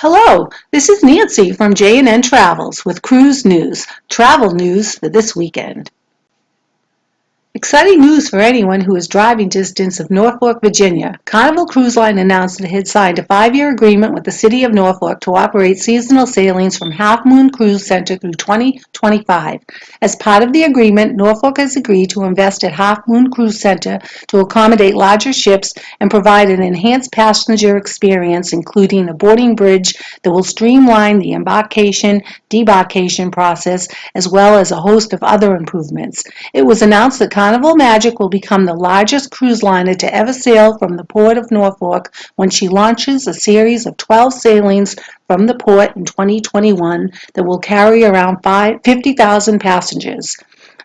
Hello, this is Nancy from J&N Travels with cruise news, travel news for this weekend. Exciting news for anyone who is driving distance of Norfolk, Virginia. Carnival Cruise Line announced it had signed a 5-year agreement with the city of Norfolk to operate seasonal sailings from Half Moon Cruise Center through 2025. As part of the agreement, Norfolk has agreed to invest at Half Moon Cruise Center to accommodate larger ships and provide an enhanced passenger experience, including a boarding bridge that will streamline the embarkation-debarkation process, as well as a host of other improvements. It was announced that Carnival Magic will become the largest cruise liner to ever sail from the port of Norfolk when she launches a series of 12 sailings from the port in 2021 that will carry around 50,000 passengers.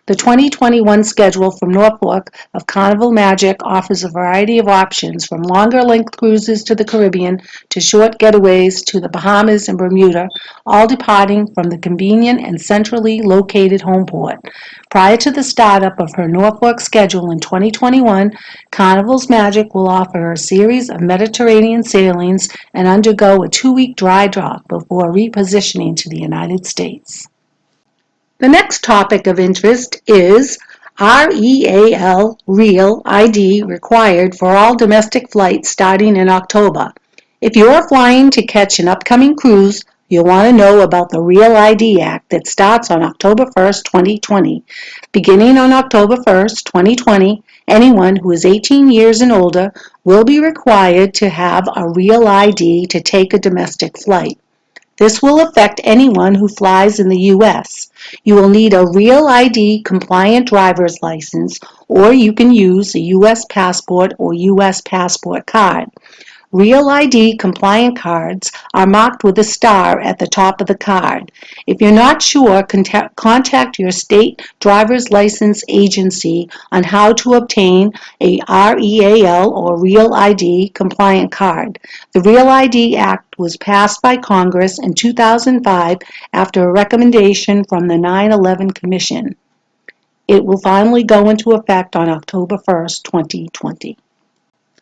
The 2021 schedule from Norfolk of Carnival Magic offers a variety of options, from longer-length cruises to the Caribbean to short getaways to the Bahamas and Bermuda, all departing from the convenient and centrally located home port. Prior to the startup of her Norfolk schedule in 2021, Carnival's Magic will offer a series of Mediterranean sailings and undergo a 2-week dry dock before repositioning to the United States. The next topic of interest is Real ID required for all domestic flights starting in October. If you're flying to catch an upcoming cruise, you'll want to know about the Real ID Act that starts on October 1st, 2020. Beginning on October 1st, 2020, anyone who is 18 years and older will be required to have a Real ID to take a domestic flight. This will affect anyone who flies in the U.S. You will need a Real ID compliant driver's license, or you can use a U.S. passport or U.S. passport card. Real ID compliant cards are marked with a star at the top of the card. If you're not sure, contact your state driver's license agency on how to obtain a REAL or Real ID compliant card. The Real ID Act was passed by Congress in 2005 after a recommendation from the 9/11 Commission. It will finally go into effect on October 1st, 2020.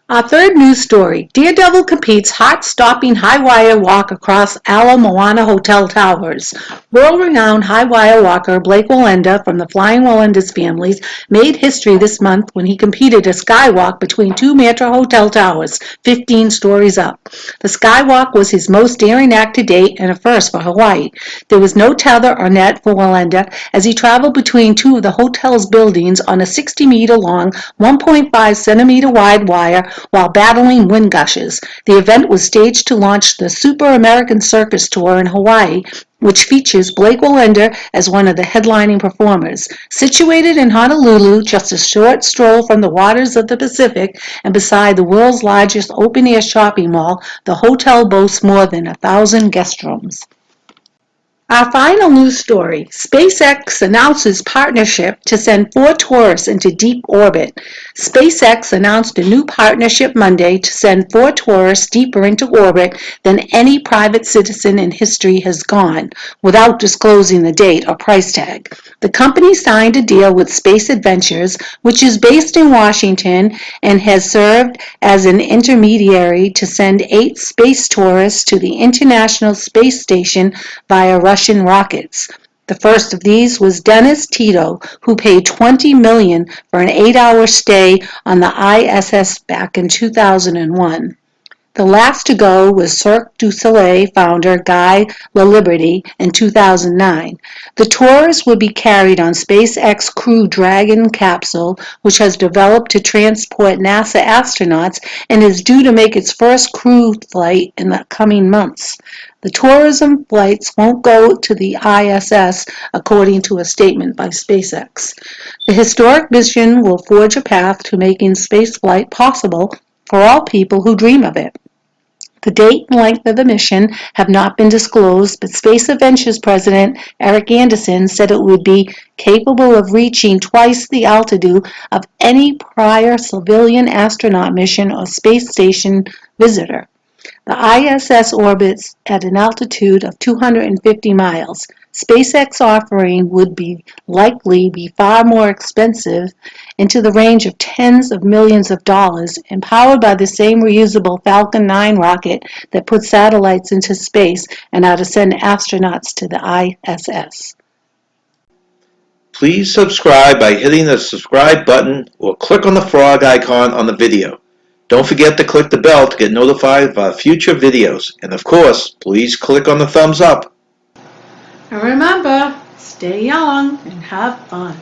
Our third news story, Daredevil competes heart-stopping high-wire walk across Ala Moana Hotel Towers. World-renowned high-wire walker Blake Wallenda from the Flying Wallenda's families made history this month when he competed a skywalk between two Mantra Hotel towers, 15 stories up. The skywalk was his most daring act to date and a first for Hawaii. There was no tether or net for Wallenda as he traveled between two of the hotel's buildings on a 60-meter-long, 1.5-centimeter-wide wire while battling wind gushes. The event was staged to launch the Super American Circus Tour in Hawaii, which features Blake Wallenda as one of the headlining performers. Situated in Honolulu, just a short stroll from the waters of the Pacific and beside the world's largest open-air shopping mall, the hotel boasts more than 1,000 guest rooms. Our final news story, SpaceX announces partnership to send 4 tourists into deep orbit. SpaceX announced a new partnership Monday to send 4 tourists deeper into orbit than any private citizen in history has gone, without disclosing the date or price tag. The company signed a deal with Space Adventures, which is based in Washington and has served as an intermediary to send 8 space tourists to the International Space Station via Russian rockets. The first of these was Dennis Tito, who paid $20 million for an 8-hour stay on the ISS back in 2001. The last to go was Cirque du Soleil founder Guy Laliberty in 2009. The tours will be carried on SpaceX Crew Dragon capsule, which has developed to transport NASA astronauts and is due to make its first crew flight in the coming months. The tourism flights won't go to the ISS, according to a statement by SpaceX. The historic mission will forge a path to making spaceflight possible for all people who dream of it. The date and length of the mission have not been disclosed, but Space Adventures President Eric Anderson said it would be capable of reaching twice the altitude of any prior civilian astronaut mission or space station visitor. The ISS orbits at an altitude of 250 miles. SpaceX offering would likely be far more expensive, into the range of tens of millions of dollars, and powered by the same reusable Falcon 9 rocket that puts satellites into space and are to send astronauts to the ISS. Please subscribe by hitting the subscribe button or click on the frog icon on the video. Don't forget to click the bell to get notified of our future videos. And of course, please click on the thumbs up. And remember, stay young and have fun.